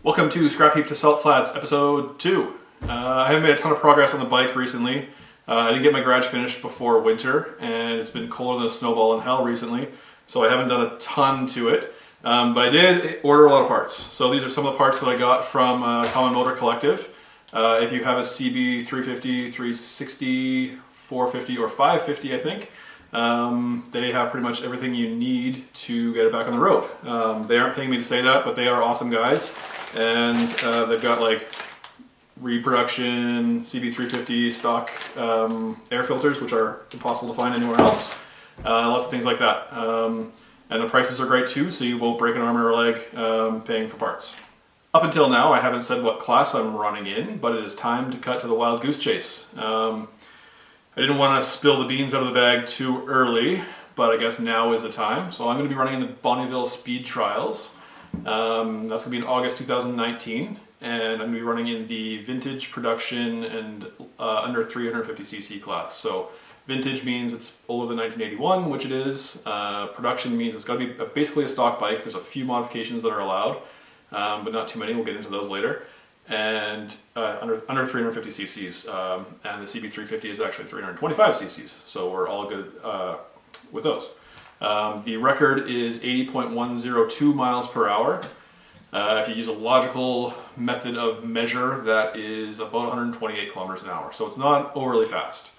Welcome to Scrap Heap to Salt Flats, episode 2. I haven't made a ton of progress on the bike recently. I didn't get my garage finished before winter, and it's been colder than a snowball in hell recently, so I haven't done a ton to it. But I did order a lot of parts. So these are some of the parts that I got from Common Motor Collective. If you have a CB350, 360, 450, or 550, I think, they have pretty much everything you need to get it back on the road. They aren't paying me to say that, but they are awesome guys. And they've got like reproduction CB350 stock air filters, which are impossible to find anywhere else. Lots of things like that. And the prices are great too, so you won't break an arm or a leg paying for parts. Up until now, I haven't said what class I'm running in, but it is time to cut to the wild goose chase. I didn't want to spill the beans out of the bag too early, but I guess now is the time. So I'm going to be running in the Bonneville Speed Trials. That's going to be in August 2019, and I'm going to be running in the vintage, production, and under 350cc class. So vintage means it's older than 1981, which it is. Production means it's got to be basically a stock bike. There's a few modifications that are allowed, but not too many. We'll get into those later. And under 350cc's, and the CB350 is actually 325cc's, so we're all good with those. The record is 80.102 miles per hour. If you use a logical method of measure, that is about 128 kilometers an hour, so it's not overly fast.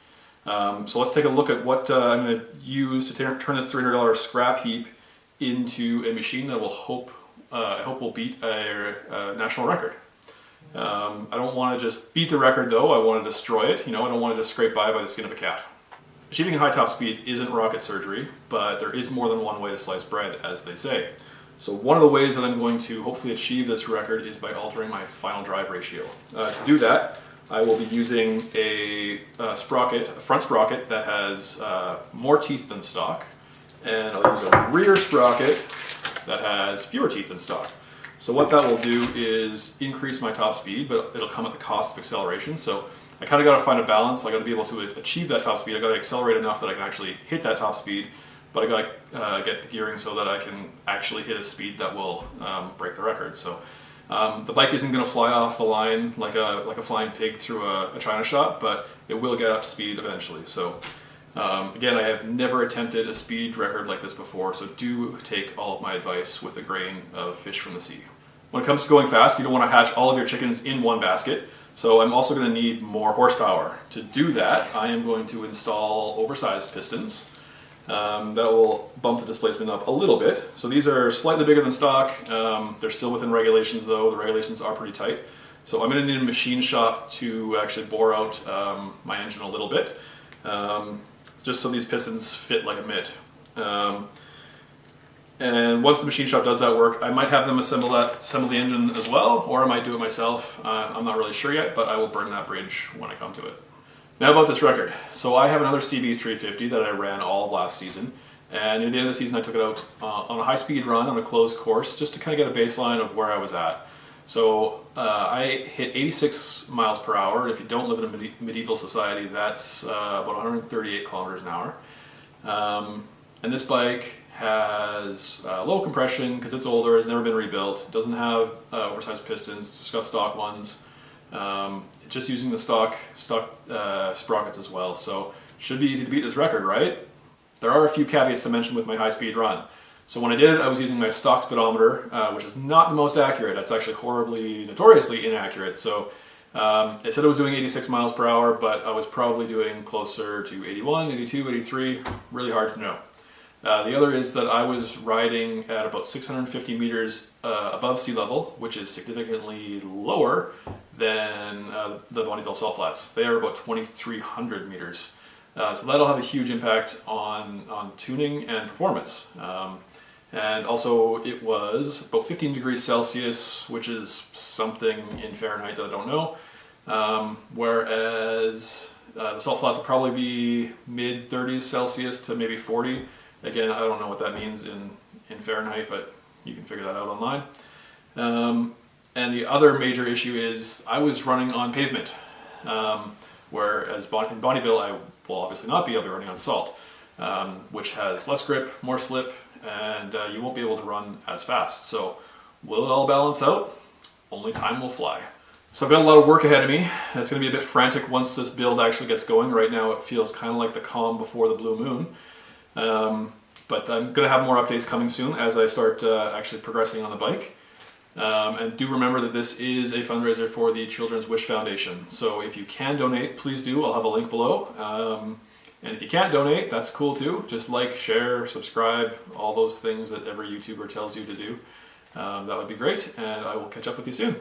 So let's take a look at what I'm going to use to turn this $300 scrap heap into a machine that I hope will beat a national record. I don't want to just beat the record though, I want to destroy it. I don't want to just scrape by the skin of a cat. Achieving high top speed isn't rocket surgery, but there is more than one way to slice bread, as they say. So one of the ways that I'm going to hopefully achieve this record is by altering my final drive ratio. To do that, I will be using a front sprocket that has more teeth than stock, and I'll use a rear sprocket that has fewer teeth than stock. So what that will do is increase my top speed, but it'll come at the cost of acceleration. So I kind of got to find a balance. I got to be able to achieve that top speed. I got to accelerate enough that I can actually hit that top speed, but I got to get the gearing so that I can actually hit a speed that will break the record. So the bike isn't going to fly off the line like a flying pig through a china shop, but it will get up to speed eventually. So again, I have never attempted a speed record like this before, so do take all of my advice with a grain of fish from the sea. When it comes to going fast, you don't want to hatch all of your chickens in one basket, so I'm also going to need more horsepower. To do that, I am going to install oversized pistons. That will bump the displacement up a little bit. So these are slightly bigger than stock. They're still within regulations though. The regulations are pretty tight. So I'm going to need a machine shop to actually bore out my engine a little bit. Just so these pistons fit like a mitt. And once the machine shop does that work, I might have them assemble the engine as well, or I might do it myself. I'm not really sure yet, but I will burn that bridge when I come to it. Now about this record. So I have another CB350 that I ran all of last season, and near the end of the season I took it out on a high-speed run on a closed course just to kind of get a baseline of where I was at. So I hit 86 miles per hour. If you don't live in a medieval society, that's about 138 kilometers an hour. And this bike has low compression because it's older, it's never been rebuilt, doesn't have oversized pistons, it's just got stock ones. Just using the stock sprockets as well, so should be easy to beat this record, right? There are a few caveats to mention with my high-speed run. So when I did it, I was using my stock speedometer, which is not the most accurate. That's actually notoriously inaccurate. So it said I was doing 86 miles per hour, but I was probably doing closer to 81, 82, 83, really hard to know. The other is that I was riding at about 650 meters above sea level, which is significantly lower than the Bonneville Salt Flats. They are about 2,300 meters. So that'll have a huge impact on tuning and performance. And also it was about 15 degrees Celsius, which is something in Fahrenheit that I don't know. Whereas the Salt Flats will probably be mid-30s Celsius to maybe 40. Again, I don't know what that means in Fahrenheit, but you can figure that out online. And the other major issue is I was running on pavement, whereas in Bonneville I will obviously not be. I'll be running on salt, which has less grip, more slip, and you won't be able to run as fast. So will it all balance out? only time will fly. So I've got a lot of work ahead of me. It's going to be a bit frantic once this build actually gets going. Right now it feels kind of like the calm before the blue moon. But I'm going to have more updates coming soon as I start actually progressing on the bike. And do remember that this is a fundraiser for the Children's Wish Foundation. So if you can donate, please do. I'll have a link below. And if you can't donate, that's cool too. Just like, share, subscribe, all those things that every YouTuber tells you to do. That would be great, and I will catch up with you soon.